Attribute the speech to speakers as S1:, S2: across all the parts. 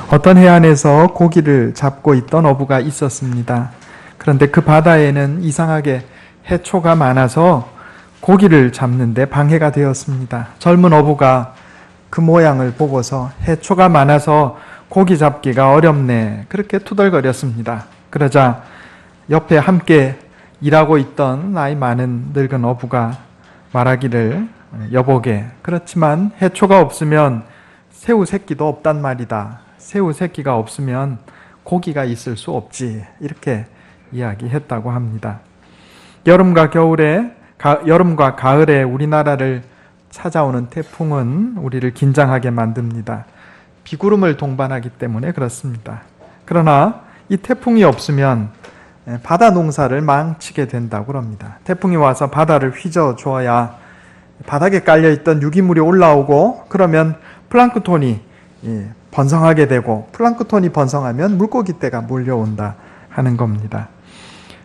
S1: 어떤 해안에서 고기를 잡고 있던 어부가 있었습니다. 그런데 그 바다에는 이상하게 해초가 많아서 고기를 잡는데 방해가 되었습니다. 젊은 어부가 그 모양을 보고서 해초가 많아서 고기 잡기가 어렵네, 그렇게 투덜거렸습니다. 그러자 옆에 함께 일하고 있던 나이 많은 늙은 어부가 말하기를, 여보게, 그렇지만 해초가 없으면 새우 새끼도 없단 말이다. 새우 새끼가 없으면 고기가 있을 수 없지. 이렇게 이야기했다고 합니다. 여름과 가을에 우리나라를 찾아오는 태풍은 우리를 긴장하게 만듭니다. 비구름을 동반하기 때문에 그렇습니다. 그러나 이 태풍이 없으면 바다 농사를 망치게 된다고 합니다. 태풍이 와서 바다를 휘저어줘야 바닥에 깔려있던 유기물이 올라오고, 그러면 플랑크톤이 번성하게 되고, 플랑크톤이 번성하면 물고기떼가 몰려온다 하는 겁니다.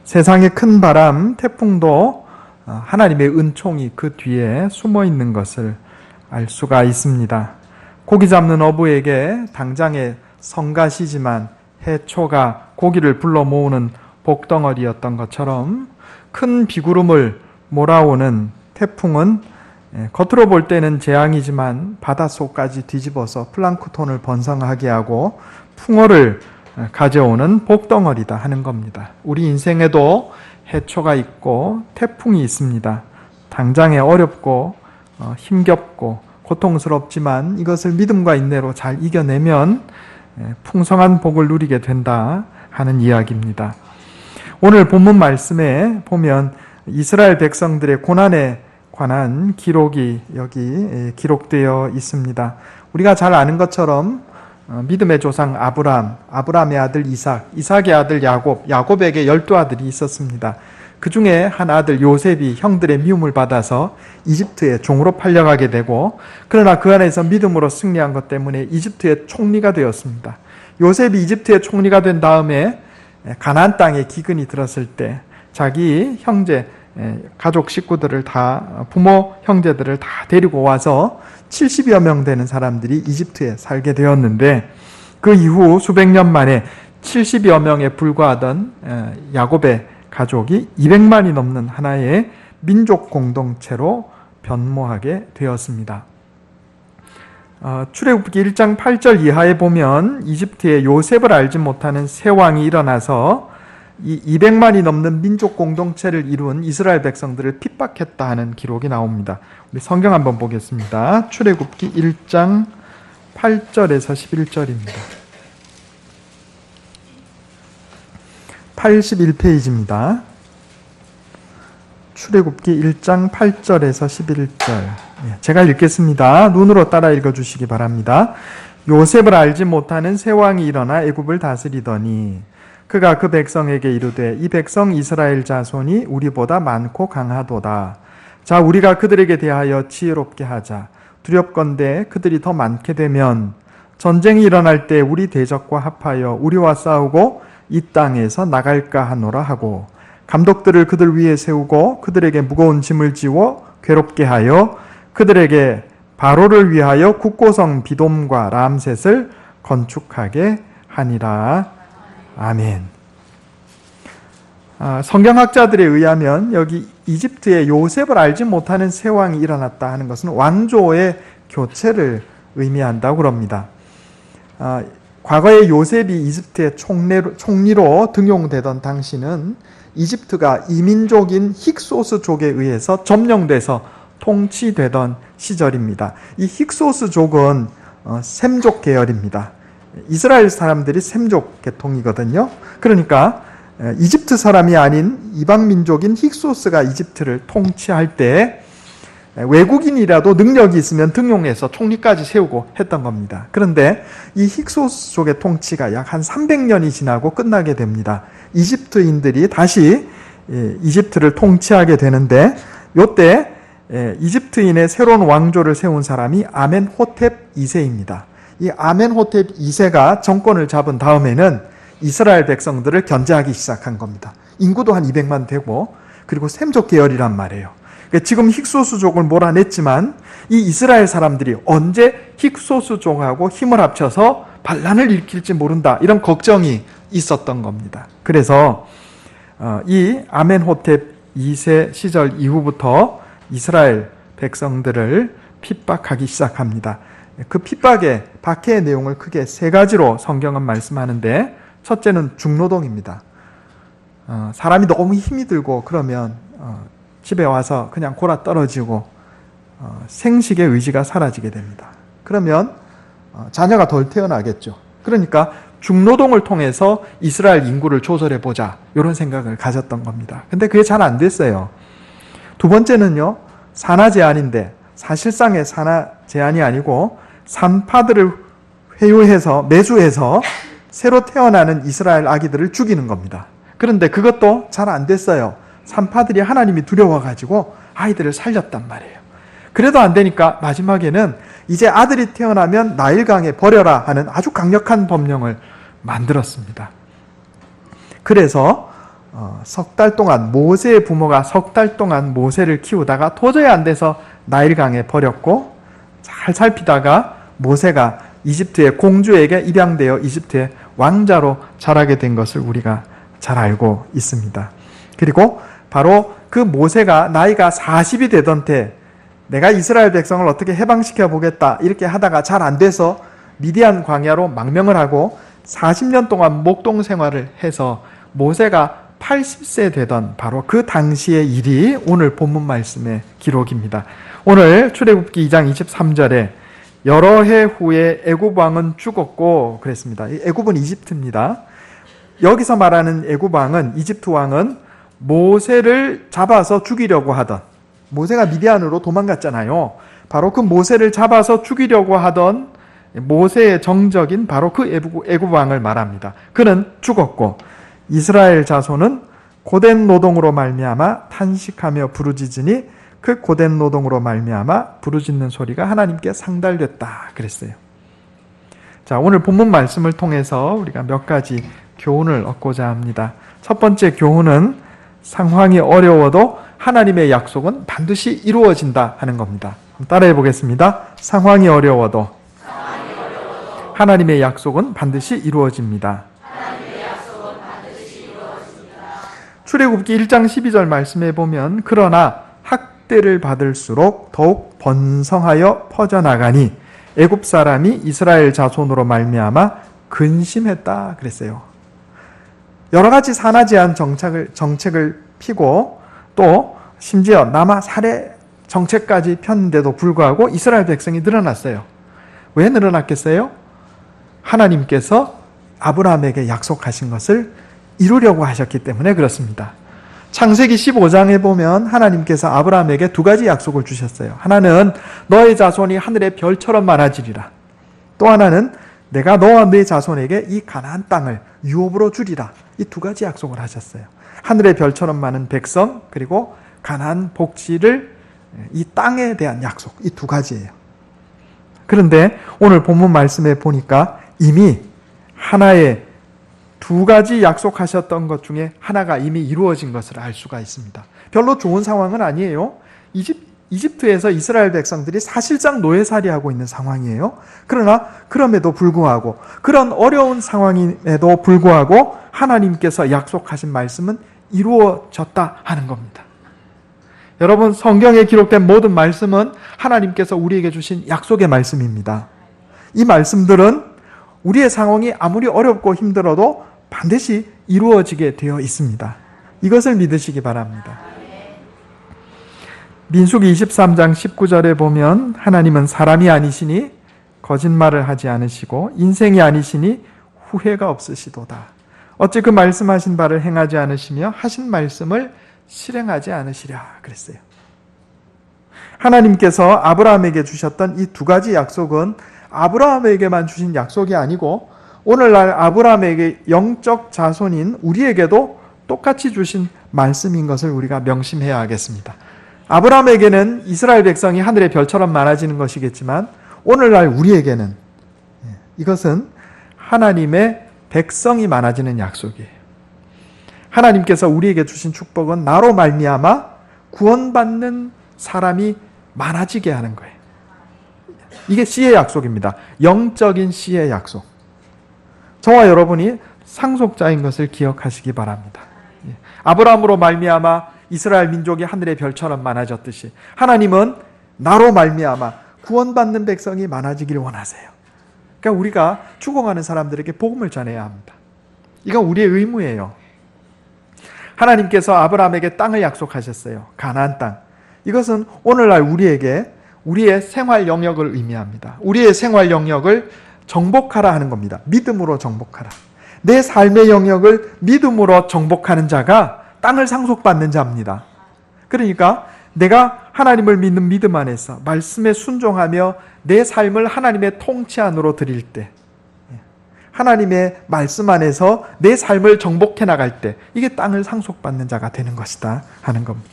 S1: 세상의 큰 바람, 태풍도 하나님의 은총이 그 뒤에 숨어 있는 것을 알 수가 있습니다. 고기 잡는 어부에게 당장의 성가시지만 해초가 고기를 불러 모으는 복덩어리였던 것처럼, 큰 비구름을 몰아오는 태풍은 겉으로 볼 때는 재앙이지만 바닷속까지 뒤집어서 플랑크톤을 번성하게 하고 풍어를 가져오는 복덩어리다 하는 겁니다. 우리 인생에도 해초가 있고 태풍이 있습니다. 당장에 어렵고 힘겹고 고통스럽지만 이것을 믿음과 인내로 잘 이겨내면 풍성한 복을 누리게 된다 하는 이야기입니다. 오늘 본문 말씀에 보면 이스라엘 백성들의 고난에 관한 기록이 여기 기록되어 있습니다. 우리가 잘 아는 것처럼 믿음의 조상 아브라함의 아들 이삭의 아들 야곱에게 12아들이 있었습니다. 그 중에 한 아들 요셉이 형들의 미움을 받아서 이집트에 종으로 팔려가게 되고, 그러나 그 안에서 믿음으로 승리한 것 때문에 이집트의 총리가 되었습니다. 요셉이 이집트의 총리가 된 다음에 가나안 땅에 기근이 들었을 때 자기 형제, 가족 식구들을 다, 부모 형제들을 다 데리고 와서 70여 명 되는 사람들이 이집트에 살게 되었는데, 그 이후 수백 년 만에 70여 명에 불과하던 야곱의 가족이 200만이 넘는 하나의 민족 공동체로 변모하게 되었습니다. 출애굽기 1장 8절 이하에 보면 이집트에 요셉을 알지 못하는 새 왕이 일어나서 이 200만이 넘는 민족 공동체를 이룬 이스라엘 백성들을 핍박했다 하는 기록이 나옵니다. 우리 성경 한번 보겠습니다. 출애굽기 1장 8절에서 11절입니다. 81페이지입니다. 출애굽기 1장 8절에서 11절. 제가 읽겠습니다. 눈으로 따라 읽어주시기 바랍니다. 요셉을 알지 못하는 새 왕이 일어나 애굽을 다스리더니 그가 그 백성에게 이르되 이 백성 이스라엘 자손이 우리보다 많고 강하도다. 자, 우리가 그들에게 대하여 지혜롭게 하자. 두렵건대 그들이 더 많게 되면 전쟁이 일어날 때 우리 대적과 합하여 우리와 싸우고 이 땅에서 나갈까 하노라 하고, 감독들을 그들 위에 세우고 그들에게 무거운 짐을 지워 괴롭게 하여 그들에게 바로를 위하여 국고성 비돔과 람셋을 건축하게 하니라. 아멘. 성경학자들에 의하면 여기 이집트에 요셉을 알지 못하는 새 왕이 일어났다 하는 것은 왕조의 교체를 의미한다고 합니다. 과거에 요셉이 이집트의 총리로 등용되던 당시는 이집트가 이민족인 힉소스족에 의해서 점령돼서 통치되던 시절입니다. 이 힉소스족은 셈족 계열입니다. 이스라엘 사람들이 셈족 계통이거든요. 그러니까 이집트 사람이 아닌 이방 민족인 힉소스가 이집트를 통치할 때 외국인이라도 능력이 있으면 등용해서 총리까지 세우고 했던 겁니다. 그런데 이 힉소스족의 통치가 약 한 300년이 지나고 끝나게 됩니다. 이집트인들이 다시 이집트를 통치하게 되는데, 이때 이집트인의 새로운 왕조를 세운 사람이 아멘호텝 2세입니다. 이 아멘호텝 2세가 정권을 잡은 다음에는 이스라엘 백성들을 견제하기 시작한 겁니다. 인구도 한 200만 되고, 그리고 셈족 계열이란 말이에요. 지금 힉소수족을 몰아냈지만 이 이스라엘 사람들이 언제 힉소수족하고 힘을 합쳐서 반란을 일으킬지 모른다, 이런 걱정이 있었던 겁니다. 그래서 이 아멘호텝 2세 시절 이후부터 이스라엘 백성들을 핍박하기 시작합니다. 그 핍박의 박해의 내용을 크게 세 가지로 성경은 말씀하는데, 첫째는 중노동입니다. 사람이 너무 힘이 들고 그러면 집에 와서 그냥 골아 떨어지고 생식의 의지가 사라지게 됩니다. 그러면 자녀가 덜 태어나겠죠. 그러니까 중노동을 통해서 이스라엘 인구를 조절해보자, 이런 생각을 가졌던 겁니다. 근데 그게 잘 안 됐어요. 두 번째는요, 산하 제한인데 사실상의 산하 제한이 아니고 산파들을 회유해서 매수해서 새로 태어나는 이스라엘 아기들을 죽이는 겁니다. 그런데 그것도 잘 안 됐어요. 산파들이 하나님이 두려워가지고 아이들을 살렸단 말이에요. 그래도 안 되니까 마지막에는 이제 아들이 태어나면 나일강에 버려라 하는 아주 강력한 법령을 만들었습니다. 그래서 석 달 동안, 모세의 부모가 석 달 동안 모세를 키우다가 도저히 안 돼서 나일강에 버렸고, 잘 살피다가 모세가 이집트의 공주에게 입양되어 이집트의 왕자로 자라게 된 것을 우리가 잘 알고 있습니다. 그리고 바로 그 모세가 나이가 40이 되던 때 내가 이스라엘 백성을 어떻게 해방시켜 보겠다, 이렇게 하다가 잘 안 돼서 미디안 광야로 망명을 하고 40년 동안 목동 생활을 해서 모세가 80세 되던 바로 그 당시의 일이 오늘 본문 말씀의 기록입니다. 오늘 출애굽기 2장 23절에 여러 해 후에 애굽 왕은 죽었고 그랬습니다. 애굽은 이집트입니다. 여기서 말하는 애굽 왕은, 이집트 왕은 모세를 잡아서 죽이려고 하던, 모세가 미디안으로 도망갔잖아요. 바로 그 모세를 잡아서 죽이려고 하던 모세의 정적인 바로 그 애굽 왕을 말합니다. 그는 죽었고 이스라엘 자손은 고된 노동으로 말미암아 탄식하며 부르짖으니 그 고된 노동으로 말미암아 부르짖는 소리가 하나님께 상달됐다 그랬어요. 자, 오늘 본문 말씀을 통해서 우리가 몇 가지 교훈을 얻고자 합니다. 첫 번째 교훈은 상황이 어려워도 하나님의 약속은 반드시 이루어진다 하는 겁니다. 따라해 보겠습니다. 상황이 어려워도 하나님의 약속은 반드시 이루어집니다. 출애굽기 1장 12절 말씀해 보면, 그러나 학대를 받을수록 더욱 번성하여 퍼져나가니 애굽 사람이 이스라엘 자손으로 말미암아 근심했다 그랬어요. 여러 가지 산하 제한 정책을 피고 또 심지어 남아 살해 정책까지 폈는데도 불구하고 이스라엘 백성이 늘어났어요. 왜 늘어났겠어요? 하나님께서 아브라함에게 약속하신 것을 이루려고 하셨기 때문에 그렇습니다. 창세기 15장에 보면 하나님께서 아브라함에게 두 가지 약속을 주셨어요. 하나는 너의 자손이 하늘의 별처럼 많아지리라. 또 하나는 내가 너와 네 자손에게 이 가나안 땅을 유업으로 주리라. 이 두 가지 약속을 하셨어요. 하늘의 별처럼 많은 백성, 그리고 가나안 복지를, 이 땅에 대한 약속, 이 두 가지예요. 그런데 오늘 본문 말씀에 보니까 이미 하나의 두 가지 약속하셨던 것 중에 하나가 이미 이루어진 것을 알 수가 있습니다. 별로 좋은 상황은 아니에요. 이집트에서 이스라엘 백성들이 사실상 노예살이하고 있는 상황이에요. 그러나 그럼에도 불구하고, 그런 어려운 상황임에도 불구하고 하나님께서 약속하신 말씀은 이루어졌다 하는 겁니다. 여러분, 성경에 기록된 모든 말씀은 하나님께서 우리에게 주신 약속의 말씀입니다. 이 말씀들은 우리의 상황이 아무리 어렵고 힘들어도 반드시 이루어지게 되어 있습니다. 이것을 믿으시기 바랍니다. 민수기 23장 19절에 보면 하나님은 사람이 아니시니 거짓말을 하지 않으시고 인생이 아니시니 후회가 없으시도다. 어찌 그 말씀하신 바를 행하지 않으시며 하신 말씀을 실행하지 않으시랴 그랬어요. 하나님께서 아브라함에게 주셨던 이 두 가지 약속은 아브라함에게만 주신 약속이 아니고 오늘날 아브라함에게 영적 자손인 우리에게도 똑같이 주신 말씀인 것을 우리가 명심해야 하겠습니다. 아브라함에게는 이스라엘 백성이 하늘의 별처럼 많아지는 것이겠지만 오늘날 우리에게는 이것은 하나님의 백성이 많아지는 약속이에요. 하나님께서 우리에게 주신 축복은 나로 말미암아 구원받는 사람이 많아지게 하는 거예요. 이게 씨의 약속입니다. 영적인 씨의 약속. 저와 여러분이 상속자인 것을 기억하시기 바랍니다. 아브라함으로 말미암아 이스라엘 민족이 하늘의 별처럼 많아졌듯이 하나님은 나로 말미암아 구원받는 백성이 많아지기를 원하세요. 그러니까 우리가 죽어가는 사람들에게 복음을 전해야 합니다. 이건 우리의 의무예요. 하나님께서 아브라함에게 땅을 약속하셨어요. 가나안 땅. 이것은 오늘날 우리에게 우리의 생활 영역을 의미합니다. 우리의 생활 영역을 정복하라 하는 겁니다. 믿음으로 정복하라. 내 삶의 영역을 믿음으로 정복하는 자가 땅을 상속받는 자입니다. 그러니까 내가 하나님을 믿는 믿음 안에서 말씀에 순종하며 내 삶을 하나님의 통치 안으로 드릴 때, 하나님의 말씀 안에서 내 삶을 정복해 나갈 때 이게 땅을 상속받는 자가 되는 것이다 하는 겁니다.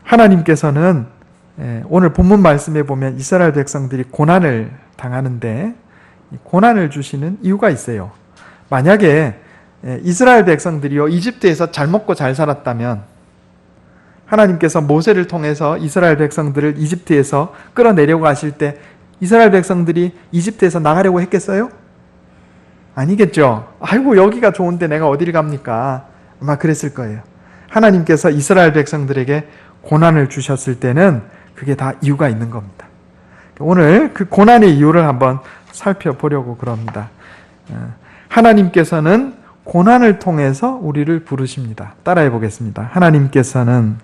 S1: 하나님께서는 오늘 본문 말씀에 보면 이스라엘 백성들이 고난을 당하는데 고난을 주시는 이유가 있어요. 만약에 이스라엘 백성들이요 이집트에서 잘 먹고 잘 살았다면 하나님께서 모세를 통해서 이스라엘 백성들을 이집트에서 끌어내려고 하실 때 이스라엘 백성들이 이집트에서 나가려고 했겠어요? 아니겠죠. 아이고 여기가 좋은데 내가 어디를 갑니까? 아마 그랬을 거예요. 하나님께서 이스라엘 백성들에게 고난을 주셨을 때는 그게 다 이유가 있는 겁니다. 오늘 그 고난의 이유를 한번 살펴보려고 그럽니다. 하나님께서는 고난을 통해서 우리를 부르십니다. 따라해 보겠습니다. 하나님께서는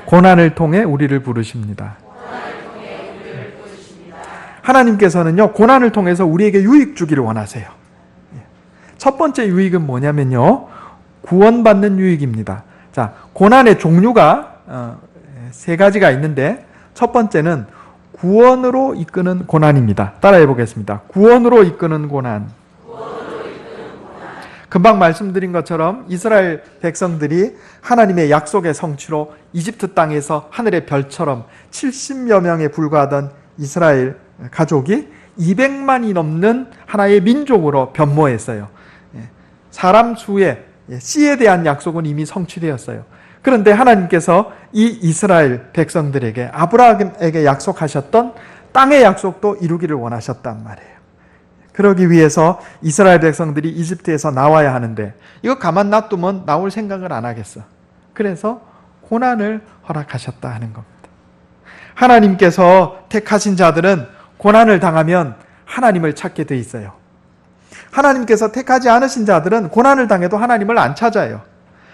S1: 고난을 통해 우리를 부르십니다. 하나님께서는요, 고난을 통해서 우리에게 유익 주기를 원하세요. 첫 번째 유익은 뭐냐면요, 구원받는 유익입니다. 자, 고난의 종류가 세 가지가 있는데 첫 번째는 구원으로 이끄는 고난입니다. 따라해 보겠습니다. 구원으로 이끄는 고난. 금방 말씀드린 것처럼 이스라엘 백성들이 하나님의 약속의 성취로 이집트 땅에서 하늘의 별처럼 70여 명에 불과하던 이스라엘 가족이 200만이 넘는 하나의 민족으로 변모했어요. 사람 수의 씨에 대한 약속은 이미 성취되었어요. 그런데 하나님께서 이 이스라엘 백성들에게 아브라함에게 약속하셨던 땅의 약속도 이루기를 원하셨단 말이에요. 그러기 위해서 이스라엘 백성들이 이집트에서 나와야 하는데 이거 가만 놔두면 나올 생각을 안 하겠어. 그래서 고난을 허락하셨다 하는 겁니다. 하나님께서 택하신 자들은 고난을 당하면 하나님을 찾게 돼 있어요. 하나님께서 택하지 않으신 자들은 고난을 당해도 하나님을 안 찾아요.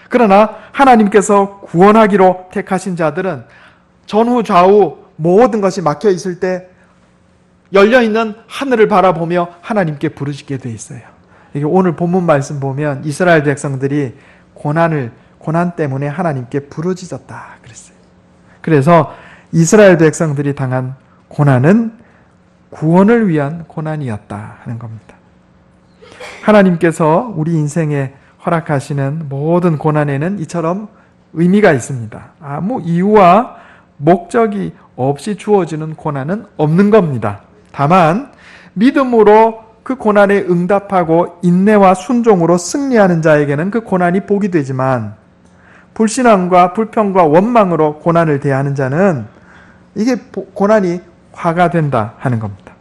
S1: 그러나 하나님께서 구원하기로 택하신 자들은 전후 좌우 모든 것이 막혀 있을 때 열려있는 하늘을 바라보며 하나님께 부르시게 돼 있어요. 이게 오늘 본문 말씀 보면 이스라엘 백성들이 고난 때문에 하나님께 부르짖었다 그랬어요. 그래서 이스라엘 백성들이 당한 고난은 구원을 위한 고난이었다 하는 겁니다. 하나님께서 우리 인생에 허락하시는 모든 고난에는 이처럼 의미가 있습니다. 아무 이유와 목적이 없이 주어지는 고난은 없는 겁니다. 다만 믿음으로 그 고난에 응답하고 인내와 순종으로 승리하는 자에게는 그 고난이 복이 되지만 불신앙과 불평과 원망으로 고난을 대하는 자는 이게 고난이 화가 된다 하는 겁니다.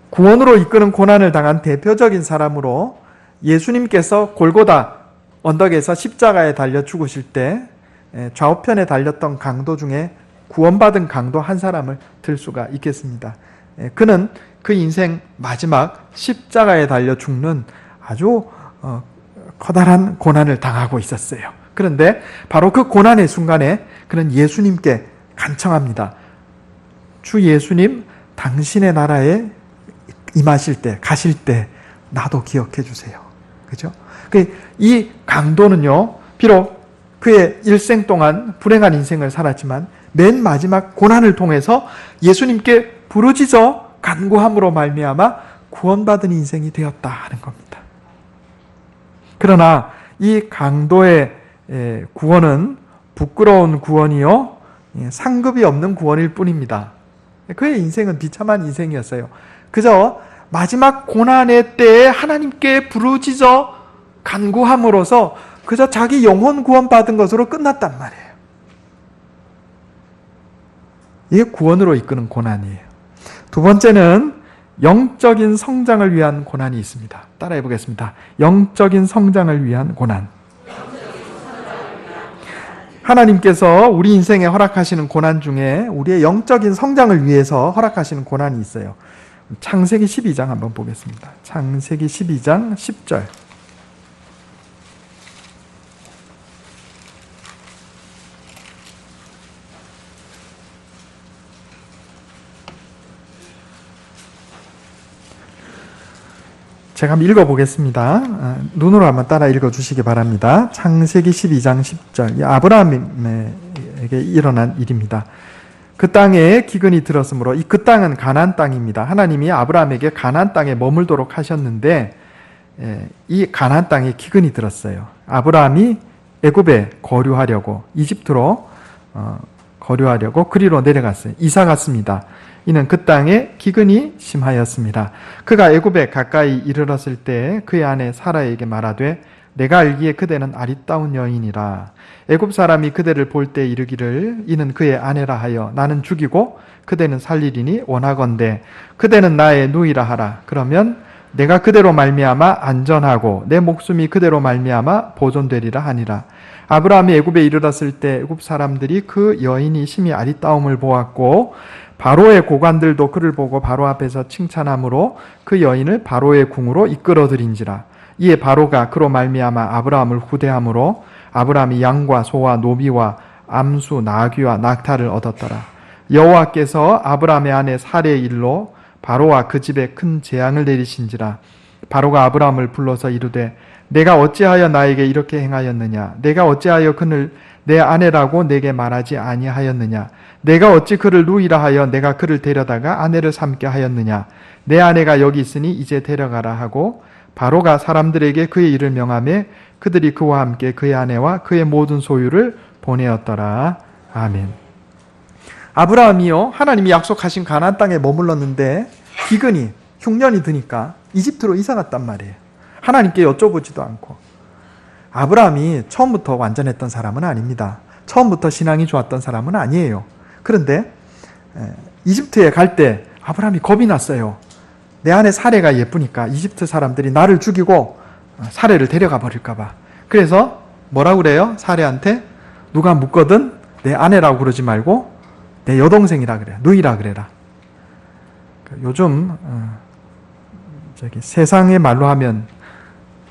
S1: 구원으로 이끄는 고난을 당한 대표적인 사람으로 예수님께서 골고다 언덕에서 십자가에 달려 죽으실 때 좌우편에 달렸던 강도 중에 구원받은 강도 한 사람을 들 수가 있겠습니다. 그는 그 인생 마지막 십자가에 달려 죽는 아주 커다란 고난을 당하고 있었어요. 그런데 바로 그 고난의 순간에 그는 예수님께 간청합니다. 주 예수님, 당신의 나라에 임하실 때, 가실 때 나도 기억해 주세요. 그죠? 이 강도는요, 비록 그의 일생 동안 불행한 인생을 살았지만 맨 마지막 고난을 통해서 예수님께 부르짖어 간구함으로 말미암아 구원받은 인생이 되었다 하는 겁니다. 그러나 이 강도의 구원은 부끄러운 구원이요, 상급이 없는 구원일 뿐입니다. 그의 인생은 비참한 인생이었어요. 그저 마지막 고난의 때에 하나님께 부르짖어 간구함으로써 그저 자기 영혼 구원받은 것으로 끝났단 말이에요. 이게 구원으로 이끄는 고난이에요. 두 번째는 영적인 성장을 위한 고난이 있습니다. 따라해 보겠습니다. 영적인 성장을 위한 고난. 하나님께서 우리 인생에 허락하시는 고난 중에 우리의 영적인 성장을 위해서 허락하시는 고난이 있어요. 창세기 12장 한번 보겠습니다. 창세기 12장 10절. 제가 한번 읽어보겠습니다. 눈으로 한번 따라 읽어주시기 바랍니다. 창세기 12장 10절. 아브라함에게 일어난 일입니다. 그 땅에 기근이 들었으므로 그 땅은 가나안 땅입니다. 하나님이 아브라함에게 가나안 땅에 머물도록 하셨는데 이 가나안 땅에 기근이 들었어요. 아브라함이 애굽에 거류하려고 이집트로 거류하려고 그리로 내려갔어요. 이사 갔습니다. 이는 그 땅에 기근이 심하였습니다. 그가 애굽에 가까이 이르렀을 때 그의 아내 사라에게 말하되 내가 알기에 그대는 아리따운 여인이라. 애굽 사람이 그대를 볼 때 이르기를 이는 그의 아내라 하여 나는 죽이고 그대는 살리리니 원하건대 그대는 나의 누이라 하라. 그러면 내가 그대로 말미암아 안전하고 내 목숨이 그대로 말미암아 보존되리라 하니라. 아브라함이 애굽에 이르렀을 때 애굽 사람들이 그 여인이 심히 아리따움을 보았고 바로의 고관들도 그를 보고 바로 앞에서 칭찬함으로 그 여인을 바로의 궁으로 이끌어들인지라. 이에 바로가 그로 말미암아 아브라함을 후대함으로 아브라함이 양과 소와 노비와 암수 나귀와 낙타를 얻었더라. 여호와께서 아브라함의 아내 사레의 일로 바로와 그 집에 큰 재앙을 내리신지라. 바로가 아브라함을 불러서 이르되 내가 어찌하여 나에게 이렇게 행하였느냐? 내가 어찌하여 그를 내 아내라고 내게 말하지 아니하였느냐? 내가 어찌 그를 누이라 하여 내가 그를 데려다가 아내를 삼게 하였느냐? 내 아내가 여기 있으니 이제 데려가라 하고 바로가 사람들에게 그의 일을 명하매 그들이 그와 함께 그의 아내와 그의 모든 소유를 보내었더라. 아멘. 아브라함이요 하나님이 약속하신 가나안 땅에 머물렀는데 기근이 흉년이 드니까 이집트로 이사 갔단 말이에요. 하나님께 여쭤보지도 않고. 아브라함이 처음부터 완전했던 사람은 아닙니다. 처음부터 신앙이 좋았던 사람은 아니에요. 그런데 이집트에 갈 때 아브라함이 겁이 났어요. 내 아내 사레가 예쁘니까 이집트 사람들이 나를 죽이고 사레를 데려가 버릴까 봐. 그래서 뭐라고 그래요? 사레한테 누가 묻거든 내 아내라고 그러지 말고 내 여동생이라 그래. 누이라 그래라. 요즘 세상의 말로 하면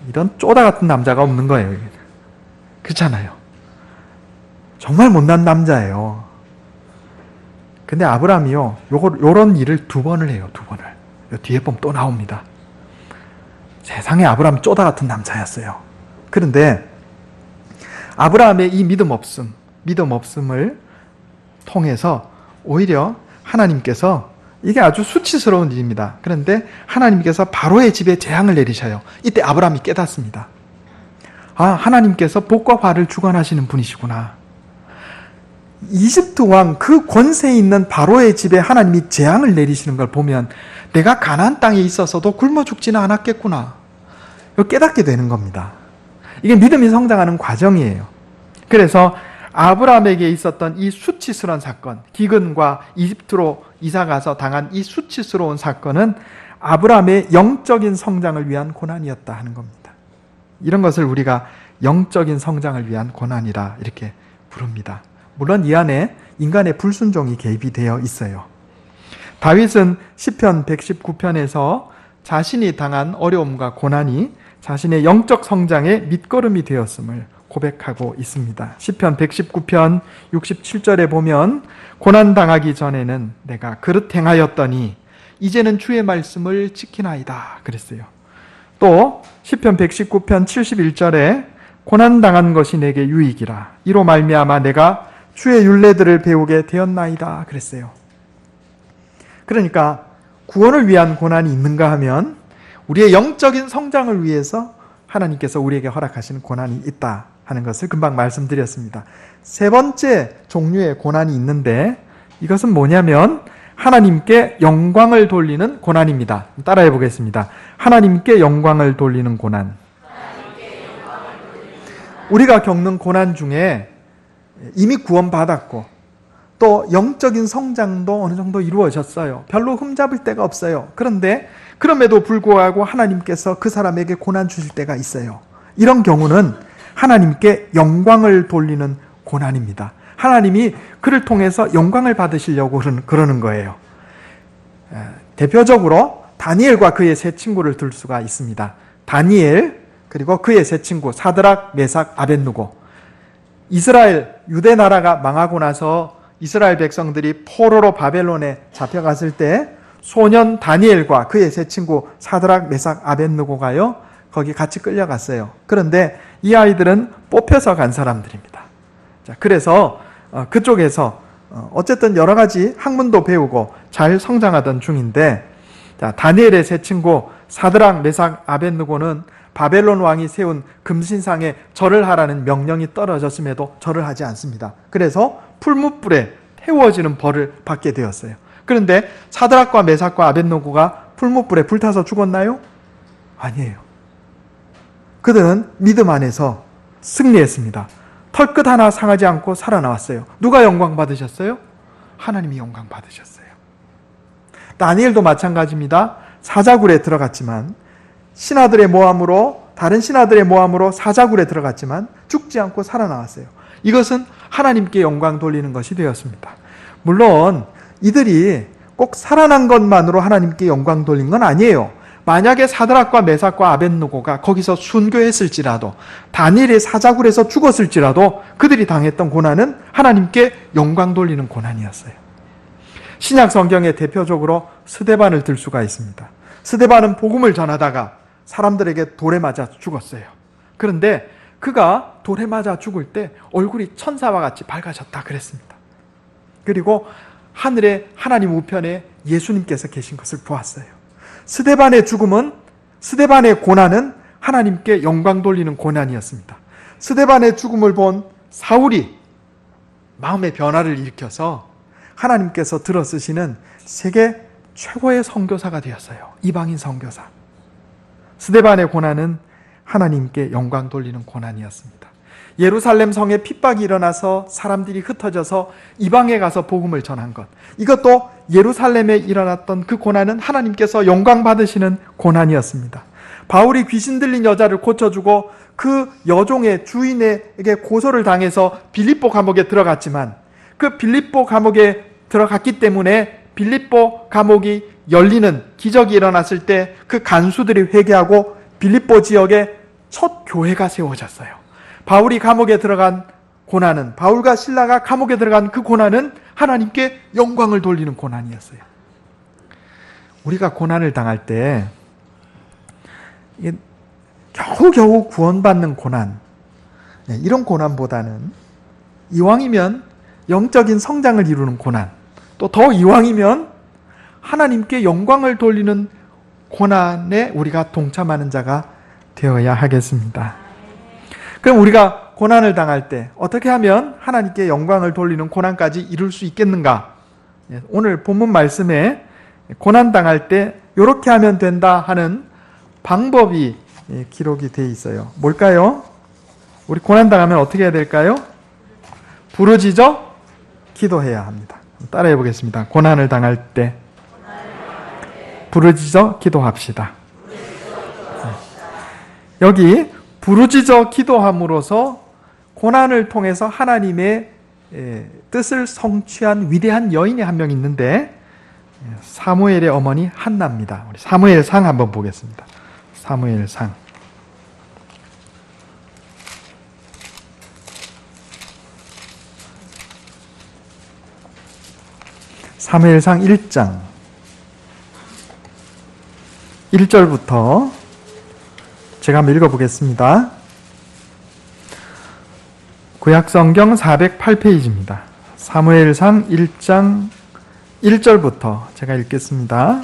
S1: 이런 쪼다 같은 남자가 없는 거예요. 그렇잖아요. 정말 못난 남자예요. 근데 아브라함이요, 요런 일을 2번을 해요, 2번을. 뒤에 보면 또 나옵니다. 세상에 아브라함 쪼다 같은 남자였어요. 그런데 아브라함의 이 믿음 없음을 통해서 오히려 하나님께서 이게 아주 수치스러운 일입니다. 그런데 하나님께서 바로의 집에 재앙을 내리셔요. 이때 아브라함이 깨닫습니다. 아, 하나님께서 복과 화를 주관하시는 분이시구나. 이집트 왕 그 권세 있는 바로의 집에 하나님이 재앙을 내리시는 걸 보면 내가 가나안 땅에 있어서도 굶어 죽지는 않았겠구나. 깨닫게 되는 겁니다. 이게 믿음이 성장하는 과정이에요. 그래서 아브라함에게 있었던 이 수치스러운 사건, 기근과 이집트로 이사가서 당한 이 수치스러운 사건은 아브라함의 영적인 성장을 위한 고난이었다 하는 겁니다. 이런 것을 우리가 영적인 성장을 위한 고난이라 이렇게 부릅니다. 물론 이 안에 인간의 불순종이 개입이 되어 있어요. 다윗은 시편 119편에서 자신이 당한 어려움과 고난이 자신의 영적 성장의 밑거름이 되었음을 고백하고 있습니다. 시편 119편 67절에 보면 고난당하기 전에는 내가 그릇 행하였더니 이제는 주의 말씀을 지키나이다 그랬어요. 또 시편 119편 71절에 고난당한 것이 내게 유익이라 이로 말미암아 내가 주의 율례들을 배우게 되었나이다 그랬어요. 그러니까 구원을 위한 고난이 있는가 하면 우리의 영적인 성장을 위해서 하나님께서 우리에게 허락하시는 고난이 있다 하는 것을 금방 말씀드렸습니다. 세 번째 종류의 고난이 있는데 이것은 뭐냐면 하나님께 영광을 돌리는 고난입니다. 따라해 보겠습니다. 하나님께 영광을 돌리는 고난. 우리가 겪는 고난 중에 이미 구원받았고 또 영적인 성장도 어느 정도 이루어졌어요. 별로 흠잡을 데가 없어요. 그런데 그럼에도 불구하고 하나님께서 그 사람에게 고난 주실 때가 있어요. 이런 경우는 하나님께 영광을 돌리는 고난입니다. 하나님이 그를 통해서 영광을 받으시려고 그러는 거예요. 대표적으로 다니엘과 그의 세 친구를 들 수가 있습니다. 다니엘 그리고 그의 세 친구 사드락, 메삭, 아벳느고. 이스라엘 유대 나라가 망하고 나서 이스라엘 백성들이 포로로 바벨론에 잡혀갔을 때 소년 다니엘과 그의 세 친구 사드락, 메삭, 아벳느고가요 거기 같이 끌려갔어요. 그런데 이 아이들은 뽑혀서 간 사람들입니다. 자, 그래서 그쪽에서 어쨌든 여러 가지 학문도 배우고 잘 성장하던 중인데, 자, 다니엘의 세 친구 사드락, 메삭, 아벳느고는 바벨론 왕이 세운 금신상에 절을 하라는 명령이 떨어졌음에도 절을 하지 않습니다. 그래서 풀무불에 태워지는 벌을 받게 되었어요. 그런데 사드락과 메삭과 아벳느고가 풀무불에 불타서 죽었나요? 아니에요. 그들은 믿음 안에서 승리했습니다. 털끝 하나 상하지 않고 살아나왔어요. 누가 영광 받으셨어요? 하나님이 영광 받으셨어요. 다니엘도 마찬가지입니다. 사자굴에 들어갔지만 신하들의 모함으로, 다른 신하들의 모함으로 사자굴에 들어갔지만 죽지 않고 살아나왔어요. 이것은 하나님께 영광 돌리는 것이 되었습니다. 물론 이들이 꼭 살아난 것만으로 하나님께 영광 돌린 건 아니에요. 만약에 사드락과 메삭과 아벳느고가 거기서 순교했을지라도, 다니엘의 사자굴에서 죽었을지라도 그들이 당했던 고난은 하나님께 영광 돌리는 고난이었어요. 신약 성경에 대표적으로 스데반을 들 수가 있습니다. 스데반은 복음을 전하다가 사람들에게 돌에 맞아 죽었어요. 그런데 그가 돌에 맞아 죽을 때 얼굴이 천사와 같이 밝아졌다 그랬습니다. 그리고 하늘에 하나님 우편에 예수님께서 계신 것을 보았어요. 스데반의 죽음은, 스데반의 고난은 하나님께 영광 돌리는 고난이었습니다. 스데반의 죽음을 본 사울이 마음의 변화를 일으켜서 하나님께서 들어쓰시는 세계 최고의 선교사가 되었어요. 이방인 선교사. 스데반의 고난은 하나님께 영광 돌리는 고난이었습니다. 예루살렘 성에 핍박이 일어나서 사람들이 흩어져서 이방에 가서 복음을 전한 것, 이것도 예루살렘에 일어났던 그 고난은 하나님께서 영광 받으시는 고난이었습니다. 바울이 귀신 들린 여자를 고쳐주고 그 여종의 주인에게 고소를 당해서 빌립보 감옥에 들어갔지만, 그 빌립보 감옥에 들어갔기 때문에 빌립보 감옥이 열리는 기적이 일어났을 때 그 간수들이 회개하고 빌립보 지역에 첫 교회가 세워졌어요. 바울이 감옥에 들어간 고난은, 바울과 실라가 감옥에 들어간 그 고난은 하나님께 영광을 돌리는 고난이었어요. 우리가 고난을 당할 때 겨우겨우 구원받는 고난, 이런 고난보다는 이왕이면 영적인 성장을 이루는 고난, 또 더 이왕이면 하나님께 영광을 돌리는 고난에 우리가 동참하는 자가 되어야 하겠습니다. 그럼 우리가 고난을 당할 때 어떻게 하면 하나님께 영광을 돌리는 고난까지 이룰 수 있겠는가? 오늘 본문 말씀에 고난 당할 때 이렇게 하면 된다 하는 방법이 기록이 되어 있어요. 뭘까요? 우리 고난 당하면 어떻게 해야 될까요? 부르짖어 기도해야 합니다. 따라해 보겠습니다. 고난을 당할 때 부르짖어 기도합시다. 여기 부르짖어 기도함으로써 고난을 통해서 하나님의 뜻을 성취한 위대한 여인이 한 명 있는데, 사무엘의 어머니 한나입니다. 우리 사무엘상 한번 보겠습니다. 사무엘상. 사무엘상 1장 1절부터 제가 한번 읽어보겠습니다. 구약성경 408페이지입니다. 사무엘상 1장 1절부터 제가 읽겠습니다.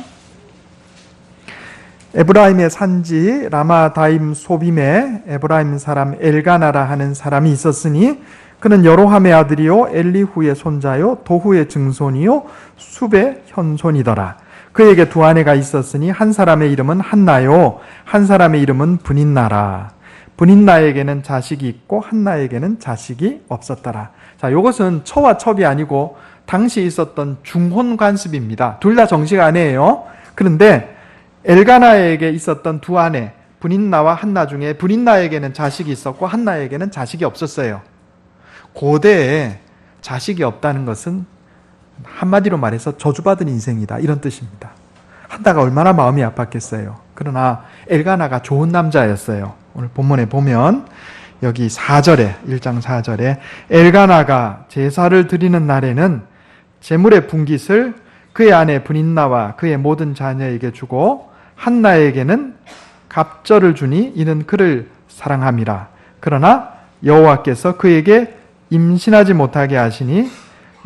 S1: 에브라임의 산지 라마다임 소빔에 에브라임 사람 엘가나라 하는 사람이 있었으니 그는 여로함의 아들이요 엘리후의 손자요 도후의 증손이요 숲의 현손이더라. 그에게 두 아내가 있었으니 한 사람의 이름은 한나요 한 사람의 이름은 브닌나라. 브닛나에게는 자식이 있고 한나에게는 자식이 없었더라. 자, 이것은 처와 첩이 아니고 당시 있었던 중혼 관습입니다. 둘 다 정식 아내예요. 그런데 엘가나에게 있었던 두 아내, 브닛나와 한나 중에 브닛나에게는 자식이 있었고 한나에게는 자식이 없었어요. 고대에 자식이 없다는 것은 한마디로 말해서 저주받은 인생이다, 이런 뜻입니다. 한나가 얼마나 마음이 아팠겠어요. 그러나 엘가나가 좋은 남자였어요. 오늘 본문에 보면 여기 4절에 1장 4절에 엘가나가 제사를 드리는 날에는 제물의 분깃을 그의 아내 브닛나와 그의 모든 자녀에게 주고 한나에게는 갑절을 주니 이는 그를 사랑함이라. 그러나 여호와께서 그에게 임신하지 못하게 하시니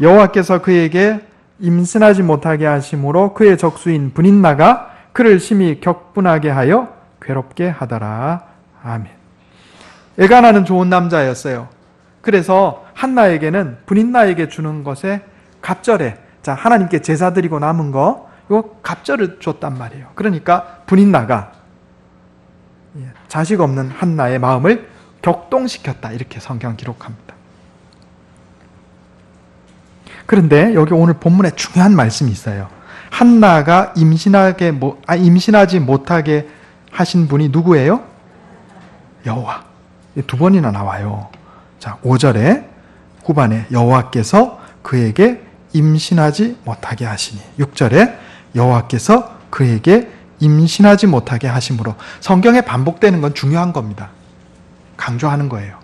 S1: 여호와께서 그에게 임신하지 못하게 하심으로 그의 적수인 브닛나가 그를 심히 격분하게 하여 괴롭게 하더라. 아멘. 엘가나는 좋은 남자였어요. 그래서 한나에게는 브닛나에게 주는 것에 갑절에, 자, 하나님께 제사 드리고 남은 거, 이거 갑절을 줬단 말이에요. 그러니까 브닛나가 자식 없는 한나의 마음을 격동시켰다, 이렇게 성경 기록합니다. 그런데 여기 오늘 본문에 중요한 말씀이 있어요. 한나가 임신하지 못하게 하신 분이 누구예요? 여호와. 두 번이나 나와요. 자, 5절에 후반에 여호와께서 그에게 임신하지 못하게 하시니, 6절에 여호와께서 그에게 임신하지 못하게 하심으로. 성경에 반복되는 건 중요한 겁니다. 강조하는 거예요.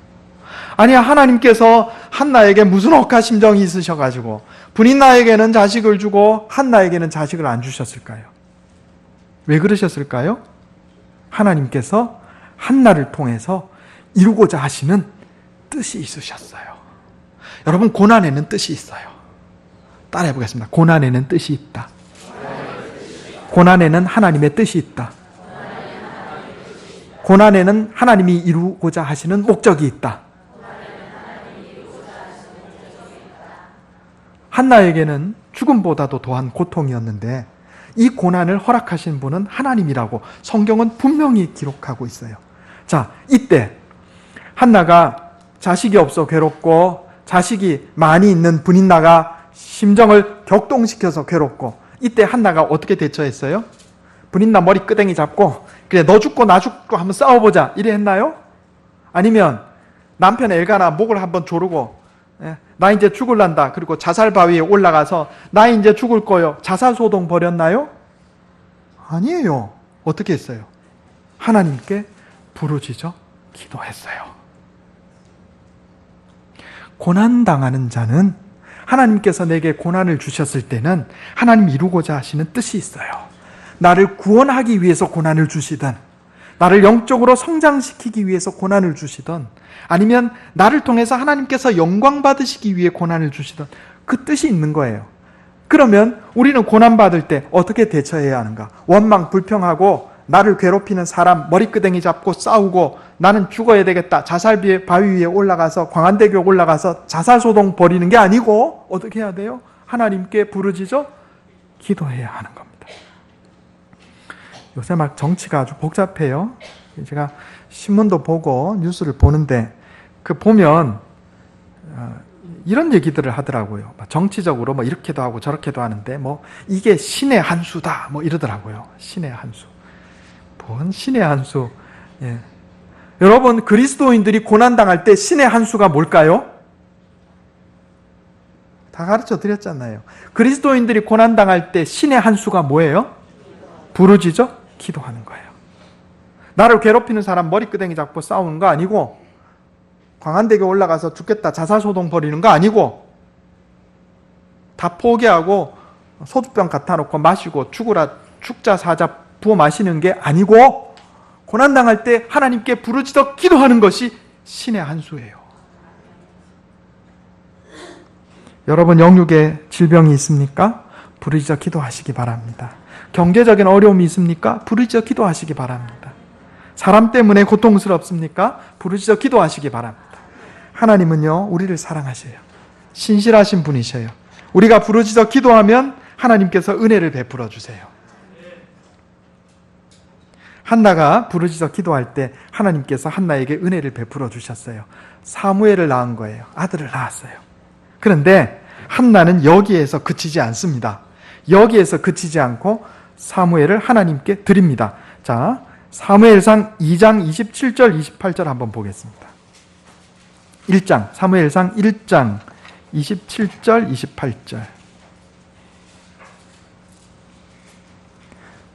S1: 아니야, 하나님께서 한나에게 무슨 억하 심정이 있으셔가지고 브닛나에게는 자식을 주고 한나에게는 자식을 안 주셨을까요? 왜 그러셨을까요? 하나님께서 한나를 통해서 이루고자 하시는 뜻이 있으셨어요. 여러분, 고난에는 뜻이 있어요. 따라해 보겠습니다. 고난에는 뜻이 있다. 고난에는 하나님의 뜻이 있다. 고난에는 하나님이 이루고자 하시는 목적이 있다. 한나에게는 죽음보다도 더한 고통이었는데 이 고난을 허락하신 분은 하나님이라고 성경은 분명히 기록하고 있어요. 자, 이때 한나가 자식이 없어 괴롭고 자식이 많이 있는 브닛나가 심정을 격동시켜서 괴롭고, 이때 한나가 어떻게 대처했어요? 브닛나 머리 끄댕이 잡고 그래, 너 죽고 나 죽고 한번 싸워보자, 이래 했나요? 아니면 남편 엘가나 목을 한번 조르고 나 이제 죽을란다, 그리고 자살 바위에 올라가서 나 이제 죽을 거요, 자살 소동 벌였나요? 아니에요. 어떻게 했어요? 하나님께 부르짖어 기도했어요. 고난당하는 자는 하나님께서 내게 고난을 주셨을 때는 하나님 이루고자 하시는 뜻이 있어요. 나를 구원하기 위해서 고난을 주시든, 나를 영적으로 성장시키기 위해서 고난을 주시든, 아니면 나를 통해서 하나님께서 영광 받으시기 위해 고난을 주시든, 그 뜻이 있는 거예요. 그러면 우리는 고난받을 때 어떻게 대처해야 하는가? 원망 불평하고 나를 괴롭히는 사람 머리끄댕이 잡고 싸우고 나는 죽어야 되겠다, 자살 바위 위에 올라가서 광안대교 올라가서 자살소동 벌이는 게 아니고 어떻게 해야 돼요? 하나님께 부르짖어 기도해야 하는 겁니다. 요새 막 정치가 아주 복잡해요. 제가 신문도 보고 뉴스를 보는데 그 보면 이런 얘기들을 하더라고요. 정치적으로 뭐 이렇게도 하고 저렇게도 하는데 뭐 이게 신의 한 수다 뭐 이러더라고요. 신의 한 수. 뭔 신의 한 수. 예. 여러분, 그리스도인들이 고난당할 때 신의 한 수가 뭘까요? 다 가르쳐 드렸잖아요. 그리스도인들이 고난당할 때 신의 한 수가 뭐예요? 부르짖어 기도하는 거예요. 나를 괴롭히는 사람 머리끄댕이 잡고 싸우는 거 아니고, 광안대교 올라가서 죽겠다 자살소동 벌이는 거 아니고, 다 포기하고 소주병 갖다 놓고 마시고 죽자 사자 부어 마시는 게 아니고, 고난당할 때 하나님께 부르짖어 기도하는 것이 신의 한 수예요. 여러분, 영육에 질병이 있습니까? 부르짖어 기도하시기 바랍니다. 경제적인 어려움이 있습니까? 부르짖어 기도하시기 바랍니다. 사람 때문에 고통스럽습니까? 부르짖어 기도하시기 바랍니다. 하나님은요, 우리를 사랑하셔요. 신실하신 분이셔요. 우리가 부르짖어 기도하면 하나님께서 은혜를 베풀어 주세요. 한나가 부르짖어 기도할 때 하나님께서 한나에게 은혜를 베풀어 주셨어요. 사무엘을 낳은 거예요. 아들을 낳았어요. 그런데 한나는 여기에서 그치지 않습니다. 여기에서 그치지 않고 사무엘을 하나님께 드립니다. 자, 사무엘상 2장 27절 28절 한번 보겠습니다. 1장, 사무엘상 1장 27절 28절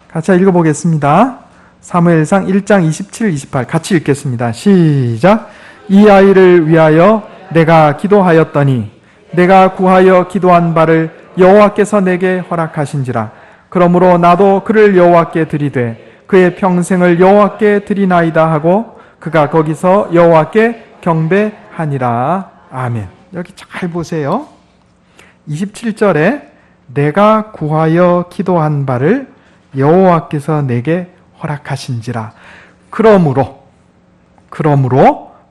S1: 같이 읽어보겠습니다. 사무엘상 1장 27, 28 같이 읽겠습니다. 시작. 이 아이를 위하여 내가 기도하였더니 내가 구하여 기도한 바를 여호와께서 내게 허락하신지라. 그러므로 나도 그를 여호와께 드리되 그의 평생을 여호와께 드리나이다 하고 그가 거기서 여호와께 경배하니라. 아멘. 여기 잘 보세요. 27절에 내가 구하여 기도한 바를 여호와께서 내게 허락하신지라. 그러므로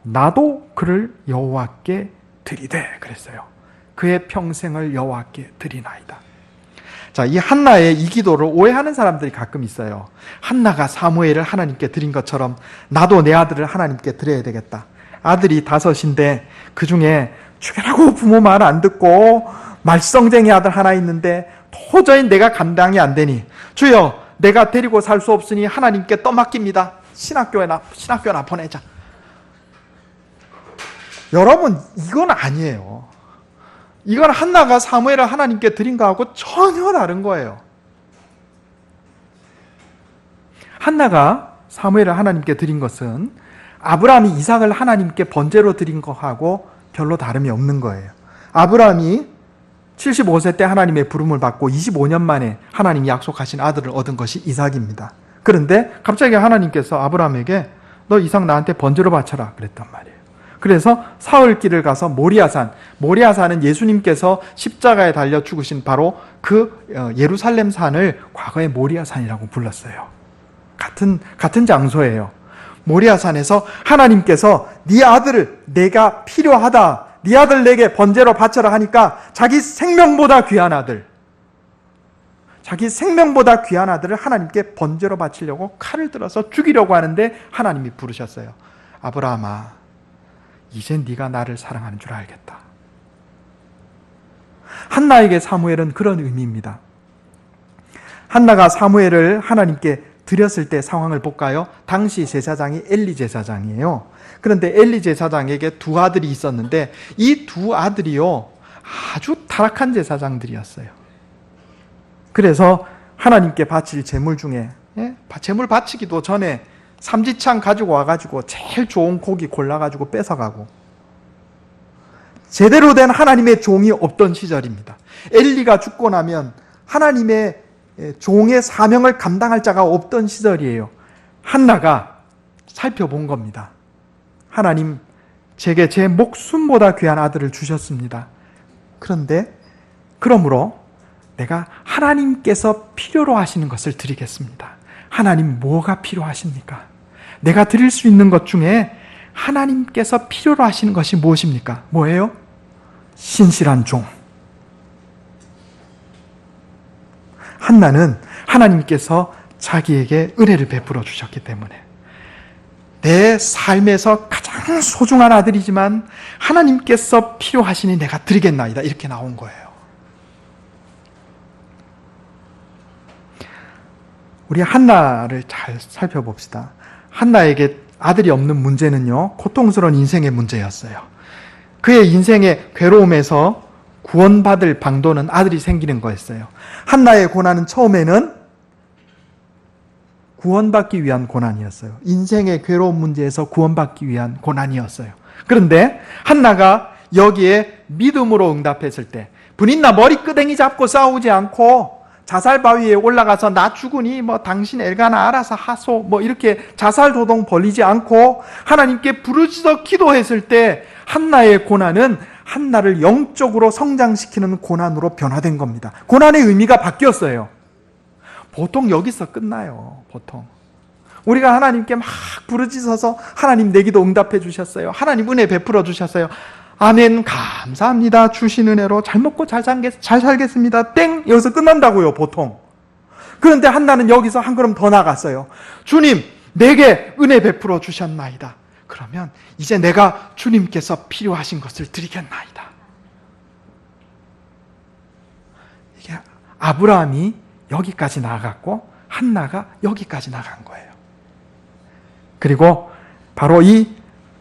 S1: 나도 그를 여호와께 드리되 그랬어요. 그의 평생을 여호와께 드리나이다. 자, 이 한나의 이 기도를 오해하는 사람들이 가끔 있어요. 한나가 사무엘을 하나님께 드린 것처럼 나도 내 아들을 하나님께 드려야 되겠다. 아들이 5인데 그 중에 죽여라고 부모 말 안 듣고 말썽쟁이 아들 하나 있는데 도저히 내가 감당이 안 되니 주여 내가 데리고 살 수 없으니 하나님께 떠맡깁니다. 신학교나 보내자. 여러분, 이건 아니에요. 이건 한나가 사무엘을 하나님께 드린 거하고 전혀 다른 거예요. 한나가 사무엘을 하나님께 드린 것은 아브라함이 이삭을 하나님께 번제로 드린 거하고 별로 다름이 없는 거예요. 아브라함이 75세 때 하나님의 부름을 받고 25년 만에 하나님이 약속하신 아들을 얻은 것이 이삭입니다. 그런데 갑자기 하나님께서 아브라함에게 너 이삭 나한테 번제로 바쳐라 그랬단 말이에요. 그래서 사흘길을 가서 모리아산은 예수님께서 십자가에 달려 죽으신 바로 그 예루살렘 산을 과거에 모리아산이라고 불렀어요. 같은 장소예요. 모리아산에서 하나님께서 네 아들을 내가 필요하다. 네 아들 내게 번제로 바쳐라 하니까 자기 생명보다 귀한 아들을 하나님께 번제로 바치려고 칼을 들어서 죽이려고 하는데 하나님이 부르셨어요. 아브라함아, 이제 네가 나를 사랑하는 줄 알겠다. 한나에게 사무엘은 그런 의미입니다. 한나가 사무엘을 하나님께 드렸을 때 상황을 볼까요? 당시 제사장이 엘리 제사장이에요. 그런데 엘리 제사장에게 2 아들이 있었는데 이 2 아들이요 아주 타락한 제사장들이었어요. 그래서 하나님께 바칠 제물 중에 제물 바치기도 전에 삼지창 가지고 와가지고 제일 좋은 고기 골라가지고 뺏어가고 제대로 된 하나님의 종이 없던 시절입니다. 엘리가 죽고 나면 하나님의 종의 사명을 감당할 자가 없던 시절이에요. 한나가 살펴본 겁니다. 하나님, 제게 제 목숨보다 귀한 아들을 주셨습니다. 그러므로 내가 하나님께서 필요로 하시는 것을 드리겠습니다. 하나님, 뭐가 필요하십니까? 내가 드릴 수 있는 것 중에 하나님께서 필요로 하시는 것이 무엇입니까? 뭐예요? 신실한 종. 한나는 하나님께서 자기에게 은혜를 베풀어 주셨기 때문에 내 삶에서 가장 소중한 아들이지만 하나님께서 필요하시니 내가 드리겠나이다. 이렇게 나온 거예요. 우리 한나를 잘 살펴봅시다. 한나에게 아들이 없는 문제는요, 고통스러운 인생의 문제였어요. 그의 인생의 괴로움에서 구원받을 방도는 아들이 생기는 거였어요. 한나의 고난은 처음에는 구원받기 위한 고난이었어요. 인생의 괴로운 문제에서 구원받기 위한 고난이었어요. 그런데 한나가 여기에 믿음으로 응답했을 때 분인나 머리끄댕이 잡고 싸우지 않고 자살 바위에 올라가서 나 죽으니 당신 엘가나 알아서 하소 이렇게 자살 도동 벌리지 않고 하나님께 부르짖어 기도했을 때 한나의 고난은 한나를 영적으로 성장시키는 고난으로 변화된 겁니다. 고난의 의미가 바뀌었어요. 보통 여기서 끝나요. 보통 우리가 하나님께 막 부르짖어서 하나님 내 기도 응답해 주셨어요. 하나님 은혜 베풀어 주셨어요. 아멘, 감사합니다. 주신 은혜로 잘 먹고 잘 살겠습니다. 땡! 여기서 끝난다고요, 보통. 그런데 한나는 여기서 한 걸음 더 나갔어요. 주님, 내게 은혜 베풀어 주셨나이다. 그러면 이제 내가 주님께서 필요하신 것을 드리겠나이다. 이게 아브라함이 여기까지 나갔고 한나가 여기까지 나간 거예요. 그리고 바로 이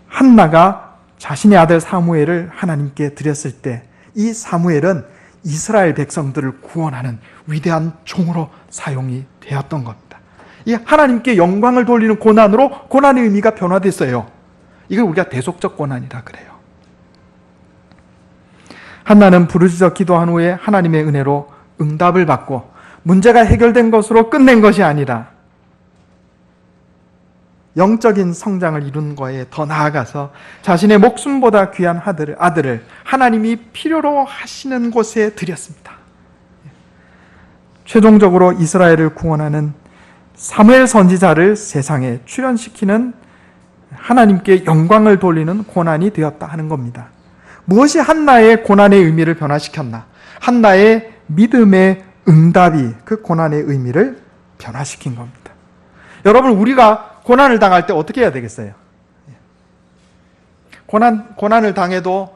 S1: 한나가 자신의 아들 사무엘을 하나님께 드렸을 때 이 사무엘은 이스라엘 백성들을 구원하는 위대한 종으로 사용이 되었던 겁니다. 이 하나님께 영광을 돌리는 고난으로 고난의 의미가 변화됐어요. 이걸 우리가 대속적 고난이라 그래요. 한나는 부르짖어 기도한 후에 하나님의 은혜로 응답을 받고 문제가 해결된 것으로 끝낸 것이 아니라 영적인 성장을 이룬 거에 더 나아가서 자신의 목숨보다 귀한 아들을 하나님이 필요로 하시는 곳에 드렸습니다. 최종적으로 이스라엘을 구원하는 사무엘 선지자를 세상에 출현시키는 하나님께 영광을 돌리는 고난이 되었다 하는 겁니다. 무엇이 한나의 고난의 의미를 변화시켰나? 한나의 믿음의 응답이 그 고난의 의미를 변화시킨 겁니다. 여러분, 우리가 고난을 당할 때 어떻게 해야 되겠어요? 고난을 당해도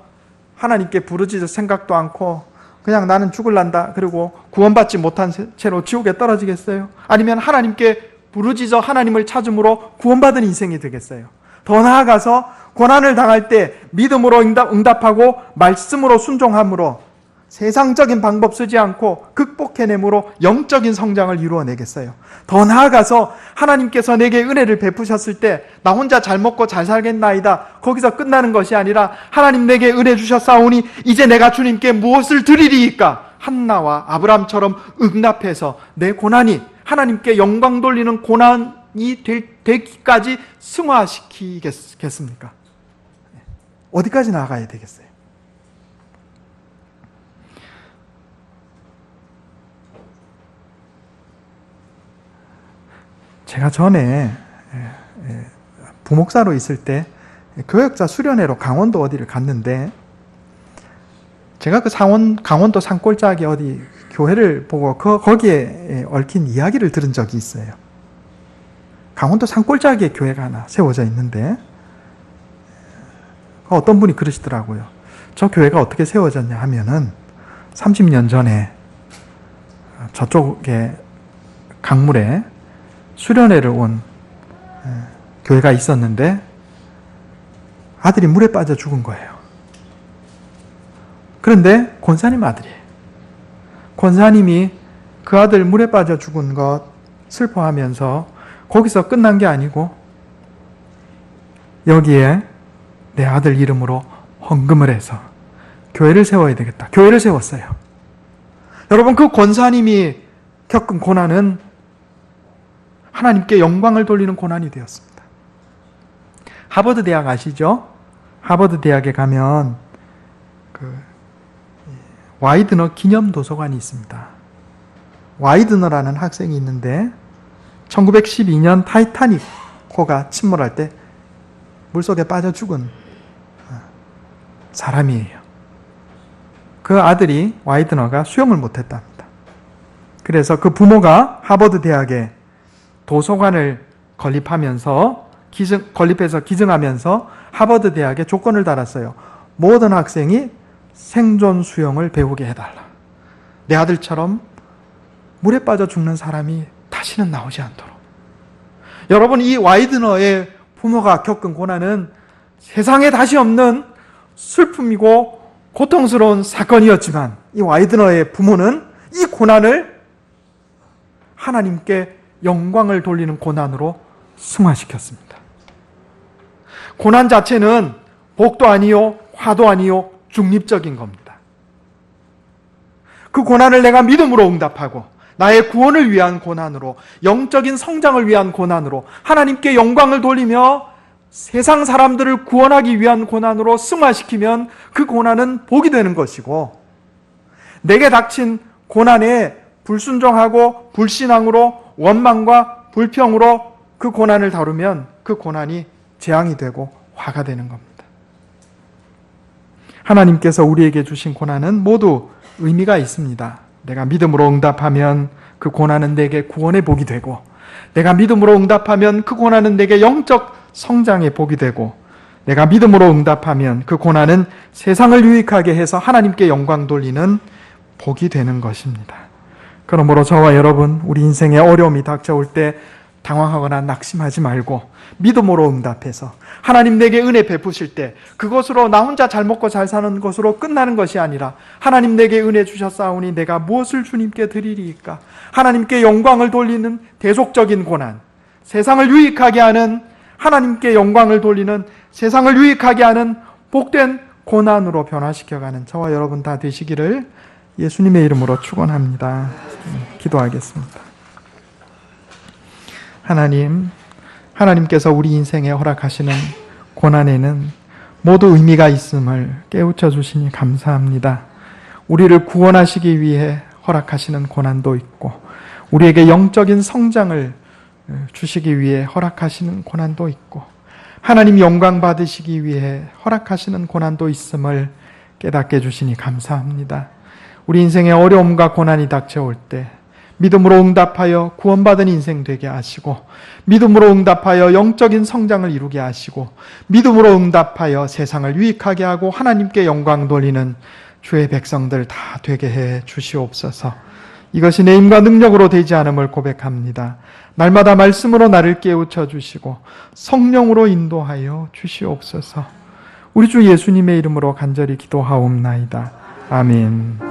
S1: 하나님께 부르짖을 생각도 않고 그냥 나는 죽을란다, 그리고 구원받지 못한 채로 지옥에 떨어지겠어요? 아니면 하나님께 부르짖어 하나님을 찾음으로 구원받은 인생이 되겠어요? 더 나아가서 고난을 당할 때 믿음으로 응답하고 말씀으로 순종함으로 세상적인 방법 쓰지 않고 극복해냄으로 영적인 성장을 이루어내겠어요. 더 나아가서 하나님께서 내게 은혜를 베푸셨을 때 나 혼자 잘 먹고 잘 살겠나이다, 거기서 끝나는 것이 아니라 하나님 내게 은혜 주셨사오니 이제 내가 주님께 무엇을 드리리이까? 한나와 아브람처럼 응답해서 내 고난이 하나님께 영광 돌리는 고난이 되기까지 승화시키겠습니까? 어디까지 나아가야 되겠어요? 제가 전에 부목사로 있을 때 교역자 수련회로 강원도 어디를 갔는데 제가 그 강원도 산골짜기 어디 교회를 보고 거기에 얽힌 이야기를 들은 적이 있어요. 강원도 산골짜기에 교회가 하나 세워져 있는데 어떤 분이 그러시더라고요. 저 교회가 어떻게 세워졌냐 하면은 30년 전에 저쪽에 강물에 수련회를 온 교회가 있었는데 아들이 물에 빠져 죽은 거예요. 그런데 권사님 아들이에요. 권사님이 그 아들 물에 빠져 죽은 것 슬퍼하면서 거기서 끝난 게 아니고 여기에 내 아들 이름으로 헌금을 해서 교회를 세워야 되겠다. 교회를 세웠어요. 여러분, 그 권사님이 겪은 고난은 하나님께 영광을 돌리는 고난이 되었습니다. 하버드 대학 아시죠? 하버드 대학에 가면 와이드너 기념 도서관이 있습니다. 와이드너라는 학생이 있는데 1912년 타이타닉호가 침몰할 때 물속에 빠져 죽은 사람이에요. 그 아들이 와이드너가 수영을 못했답니다. 그래서 그 부모가 하버드 대학에 도서관을 건립해서 기증하면서 하버드 대학에 조건을 달았어요. 모든 학생이 생존 수영을 배우게 해달라. 내 아들처럼 물에 빠져 죽는 사람이 다시는 나오지 않도록. 여러분, 이 와이드너의 부모가 겪은 고난은 세상에 다시 없는 슬픔이고 고통스러운 사건이었지만 이 와이드너의 부모는 이 고난을 하나님께 영광을 돌리는 고난으로 승화시켰습니다. 고난 자체는 복도 아니요, 화도 아니요, 중립적인 겁니다. 그 고난을 내가 믿음으로 응답하고 나의 구원을 위한 고난으로, 영적인 성장을 위한 고난으로, 하나님께 영광을 돌리며 세상 사람들을 구원하기 위한 고난으로 승화시키면 그 고난은 복이 되는 것이고, 내게 닥친 고난에 불순종하고 불신앙으로 원망과 불평으로 그 고난을 다루면 그 고난이 재앙이 되고 화가 되는 겁니다. 하나님께서 우리에게 주신 고난은 모두 의미가 있습니다. 내가 믿음으로 응답하면 그 고난은 내게 구원의 복이 되고, 내가 믿음으로 응답하면 그 고난은 내게 영적 성장의 복이 되고, 내가 믿음으로 응답하면 그 고난은 세상을 유익하게 해서 하나님께 영광 돌리는 복이 되는 것입니다. 그러므로 저와 여러분, 우리 인생에 어려움이 닥쳐올 때 당황하거나 낙심하지 말고 믿음으로 응답해서 하나님 내게 은혜 베푸실 때 그것으로 나 혼자 잘 먹고 잘 사는 것으로 끝나는 것이 아니라, 하나님 내게 은혜 주셨사오니 내가 무엇을 주님께 드리리이까? 하나님께 영광을 돌리는 대속적인 고난, 세상을 유익하게 하는, 하나님께 영광을 돌리는, 세상을 유익하게 하는 복된 고난으로 변화시켜가는 저와 여러분 다 되시기를 예수님의 이름으로 축원합니다. 기도하겠습니다. 하나님께서 우리 인생에 허락하시는 고난에는 모두 의미가 있음을 깨우쳐 주시니 감사합니다. 우리를 구원하시기 위해 허락하시는 고난도 있고, 우리에게 영적인 성장을 주시기 위해 허락하시는 고난도 있고, 하나님 영광 받으시기 위해 허락하시는 고난도 있음을 깨닫게 해주시니 감사합니다. 우리 인생에 어려움과 고난이 닥쳐올 때 믿음으로 응답하여 구원받은 인생 되게 하시고, 믿음으로 응답하여 영적인 성장을 이루게 하시고, 믿음으로 응답하여 세상을 유익하게 하고 하나님께 영광 돌리는 주의 백성들 다 되게 해 주시옵소서. 이것이 내 힘과 능력으로 되지 않음을 고백합니다. 날마다 말씀으로 나를 깨우쳐 주시고 성령으로 인도하여 주시옵소서. 우리 주 예수님의 이름으로 간절히 기도하옵나이다. 아멘.